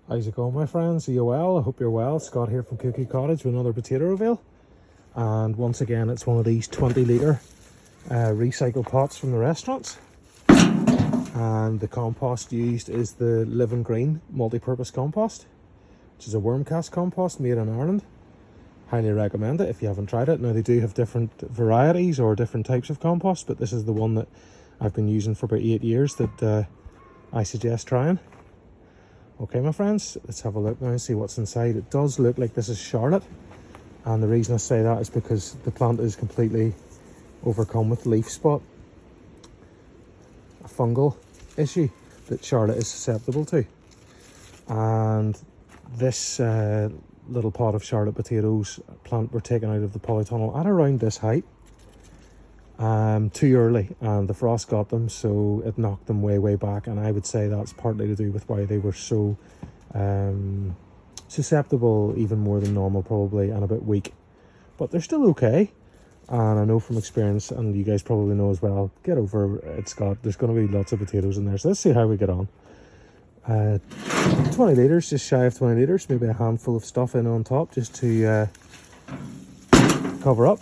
How's it going, my friends? Are you well? I hope you're well. Scott here from Cookie Cottage with another potato reveal. And once again, it's one of these 20-litre recycle pots from the restaurants. And the compost used is the Living Green Multipurpose compost, which is a worm cast compost made in Ireland. Highly recommend it if you haven't tried it. Now, they do have different varieties or different types of compost, but this is the one that I've been using for about 8 years that I suggest trying. Okay, my friends, let's have a look now and see what's inside. It does look like this is Charlotte, and the reason I say that is because the plant is completely overcome with leaf spot, a fungal issue that Charlotte is susceptible to. And this little pot of Charlotte potatoes plant were taken out of the polytunnel at around this height too early, and the frost got them, so it knocked them way back, and I would say that's partly to do with why they were so susceptible, even more than normal probably, and a bit weak. But they're still okay, and I know from experience, and you guys probably know as well, get over it, Scott, there's going to be lots of potatoes in there, so let's see how we get on. 20 litres, just shy of 20 litres, maybe a handful of stuff in on top just to cover up.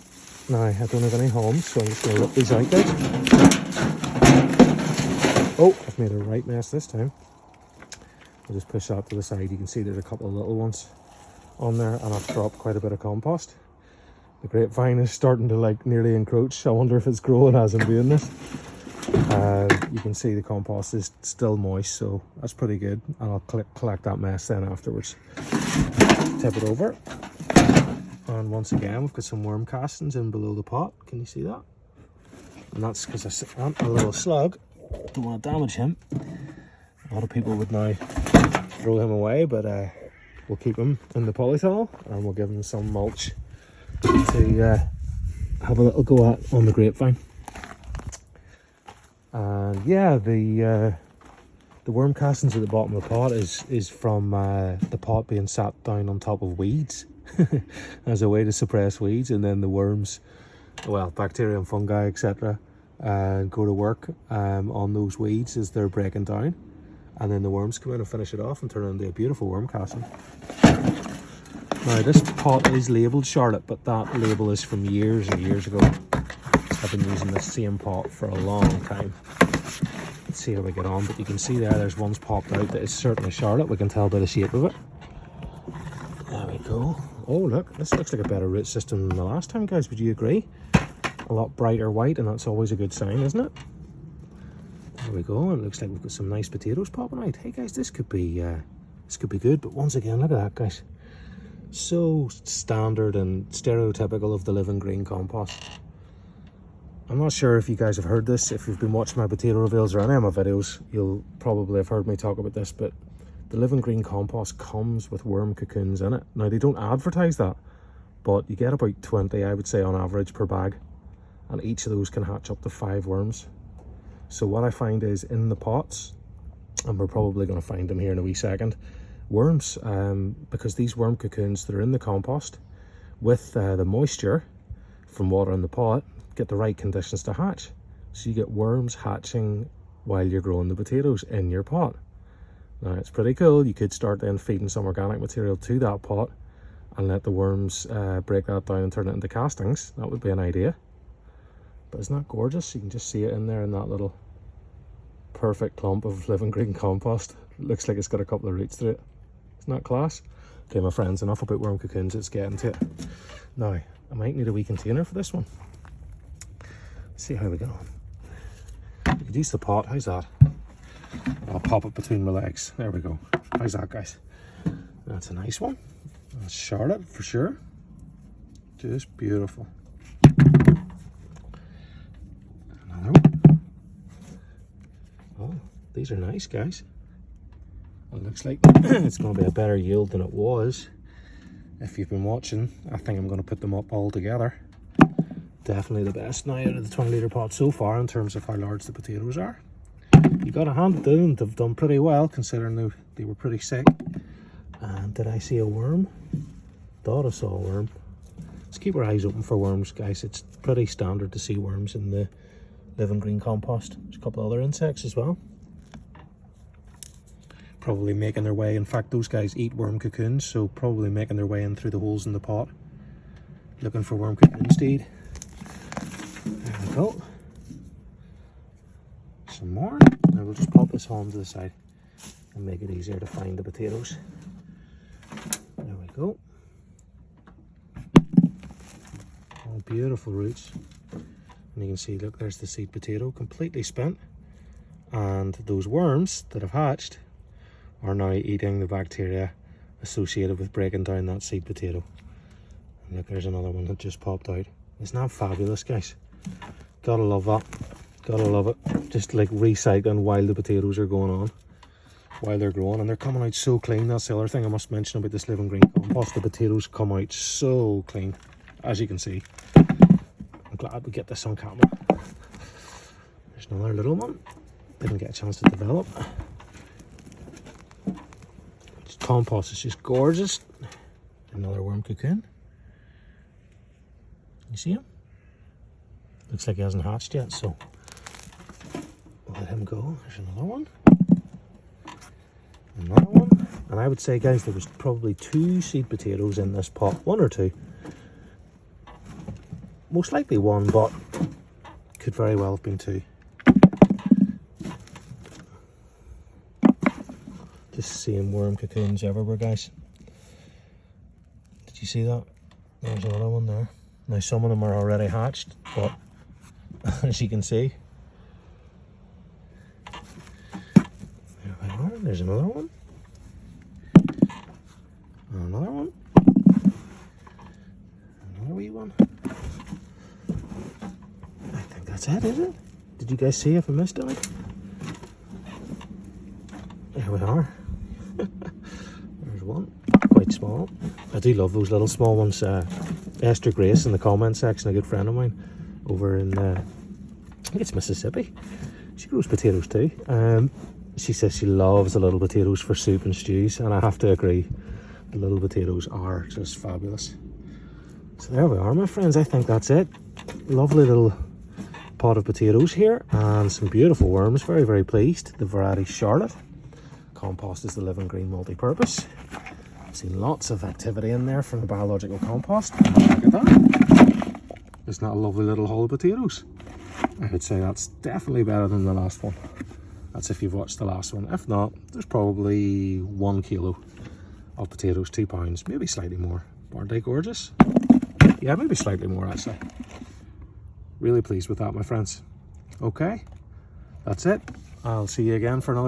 Now, I don't have any homes, so I'm just going to rip these out, guys. Oh, I've made a right mess this time. I'll just push that to the side. You can see there's a couple of little ones on there, and I've dropped quite a bit of compost. The grapevine is starting to nearly encroach. I wonder if it's growing as I'm doing this. You can see the compost is still moist, so that's pretty good. And I'll collect that mess then afterwards. Tip it over. And once again, we've got some worm castings in below the pot. Can you see that? And that's because I sit on a little slug. Don't want to damage him. A lot of people would now throw him away, but we'll keep him in the polytunnel, and we'll give him some mulch to have a little go at on the grapevine. And yeah, the worm castings at the bottom of the pot is from the pot being sat down on top of weeds as a way to suppress weeds, and then the worms, well, bacteria and fungi, etc., go to work on those weeds as they're breaking down, and then the worms come in and finish it off and turn it into a beautiful worm casting. Now, this pot is labelled Charlotte, but that label is from years and years ago. I've been using this same pot for a long time. Let's see how we get on, but you can see there's one's popped out that is certainly Charlotte. We can tell by the shape of it. There we go. Oh, look, this looks like a better root system than the last time, guys. Would you agree? A lot brighter white, and that's always a good sign, isn't it? There we go. And it looks like we've got some nice potatoes popping out. Hey, guys, this could be good. But once again, look at that, guys. So standard and stereotypical of the Living Green compost. I'm not sure if you guys have heard this. If you've been watching my potato reveals or any of my videos, you'll probably have heard me talk about this, but the Living Green compost comes with worm cocoons in it. Now, they don't advertise that, but you get about 20, I would say, on average per bag, and each of those can hatch up to 5 worms. So what I find is in the pots, and we're probably going to find them here in a wee second, worms, because these worm cocoons that are in the compost with the moisture from water in the pot get the right conditions to hatch. So you get worms hatching while you're growing the potatoes in your pot. Now, it's pretty cool. You could start then feeding some organic material to that pot and let the worms break that down and turn it into castings. That would be an idea. But isn't that gorgeous? You can just see it in there in that little perfect clump of Living Green compost. It looks like it's got a couple of roots through it. Isn't that class? Okay, my friends, enough about worm cocoons. Let's get into it. Now, I might need a wee container for this one. Let's see how we get on. You could use the pot. How's that? I'll pop it between my legs. There we go. How's that, guys? That's a nice one. That's Charlotte for sure. Just beautiful. Another one. Oh, these are nice, guys. It looks like it's going to be a better yield than it was. If you've been watching, I think I'm going to put them up all together. Definitely the best now out of the 20-litre pot so far in terms of how large the potatoes are. You got to hand it to them. They've done pretty well considering they were pretty sick. And did I see a worm? Thought I saw a worm. Let's keep our eyes open for worms, guys. It's pretty standard to see worms in the Living Green compost. There's a couple of other insects as well. Probably making their way, in fact those guys eat worm cocoons, so probably making their way in through the holes in the pot, looking for worm cocoons to eat. There we go. Some more. Now we'll just pop this on to the side and make it easier to find the potatoes. There we go. All beautiful roots. And you can see, look, there's the seed potato, completely spent. And those worms that have hatched are now eating the bacteria associated with breaking down that seed potato. And look, there's another one that just popped out. Isn't that fabulous, guys? Gotta love that. Gotta love it. Just like recycling while the potatoes are going on, while they're growing, and they're coming out so clean. That's the other thing I must mention about this living green compost. The potatoes come out so clean, as you can see. I'm glad we get this on camera. There's another little one. Didn't get a chance to develop. Compost is just gorgeous. Another worm cocoon. You see him? Looks like he hasn't hatched yet, so we'll let him go. There's another one. Another one. And I would say, guys, there was probably 2 seed potatoes in this pot. 1 or 2. Most likely 1, but could very well have been 2. Just seeing worm cocoons everywhere, guys. Did you see that? There's another one there. Now some of them are already hatched, but as you can see, there we are. There's another one. And another one. Another wee one. I think that's it, is it? Did you guys see if I missed any? There we are. There's one, quite small. I do love those little small ones. Esther Grace in the comment section, a good friend of mine over in, I think it's Mississippi. She grows potatoes too. She says she loves the little potatoes for soup and stews, and I have to agree. The little potatoes are just fabulous. So there we are, my friends. I think that's it. Lovely little pot of potatoes here and some beautiful worms. Very, very pleased. The variety Charlotte. Compost is the living green multi-purpose. I've seen lots of activity in there from the biological compost. Look at that. Isn't that a lovely little haul of potatoes? I would say that's definitely better than the last one. That's if you've watched the last one. If not, there's probably 1 kilo of potatoes, 2 pounds, maybe slightly more. Aren't they gorgeous? Yeah, maybe slightly more actually. Really pleased with that, my friends. Okay, that's it. I'll see you again for another